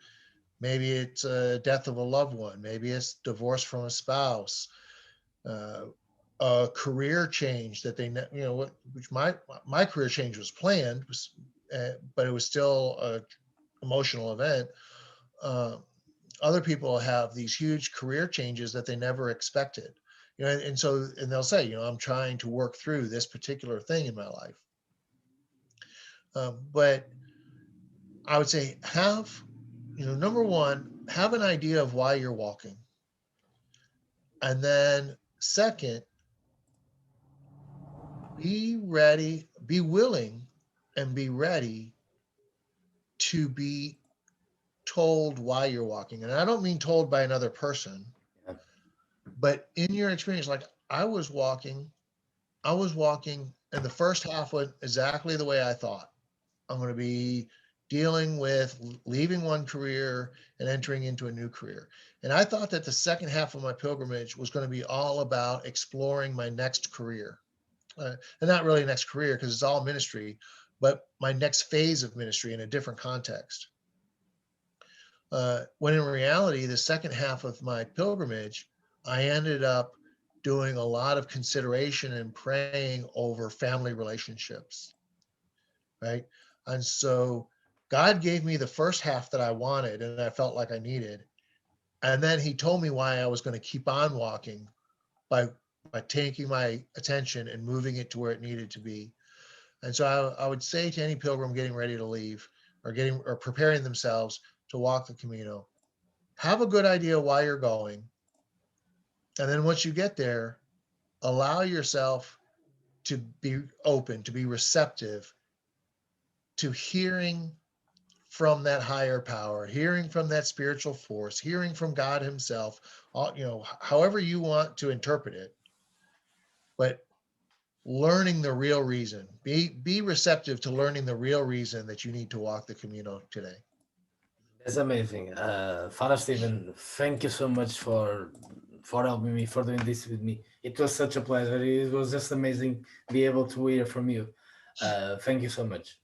Maybe it's a death of a loved one. Maybe it's divorce from a spouse, uh, a career change that which my career change was planned, but it was still a emotional event. Uh, Other people have these huge career changes that they never expected. And they'll say, I'm trying to work through this particular thing in my life. But I would say number one, have an idea of why you're walking. And then second, be ready, be willing, and be ready to be told why you're walking. And I don't mean told by another person, Yeah. but in your experience, like, I was walking, and the first half went exactly the way I thought. I'm going to be dealing with leaving one career and entering into a new career. And I thought that the second half of my pilgrimage was going to be all about exploring my next career. And not really next career because it's all ministry, but my next phase of ministry in a different context. When in reality, the second half of my pilgrimage, I ended up doing a lot of consideration and praying over family relationships, right? And so God gave me the first half that I wanted and I felt like I needed. And then he told me why I was going to keep on walking by taking my attention and moving it to where it needed to be. And so I would say to any pilgrim getting ready to leave or preparing themselves to walk the Camino, have a good idea why you're going. And then once you get there, allow yourself to be open, to be receptive to hearing from that higher power, hearing from that spiritual force, hearing from God himself, however you want to interpret it, but learning the real reason. Be receptive to learning the real reason that you need to walk the Camino today. That's amazing. Father Steven, thank you so much for helping me, for doing this with me. It was such a pleasure. It was just amazing be able to hear from you. Thank you so much.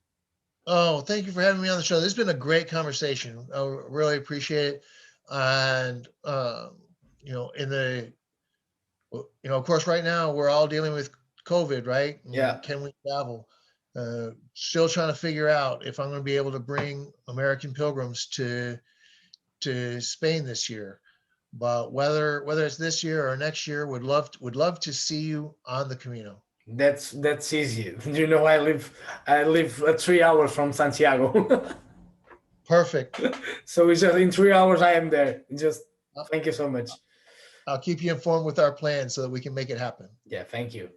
Oh, thank you for having me on the show. This has been a great conversation. I really appreciate it. And in the of course, right now we're all dealing with COVID, right? Yeah, And can we travel? Still trying to figure out if I'm going to be able to bring American pilgrims to Spain this year. But whether it's this year or next year, would love to see you on the Camino. that's easy. You know, I live 3 hours from Santiago, Perfect. so it's just in 3 hours I am there. Just I'll thank you so much. I'll keep you informed with our plans so that we can make it happen. Yeah, thank you.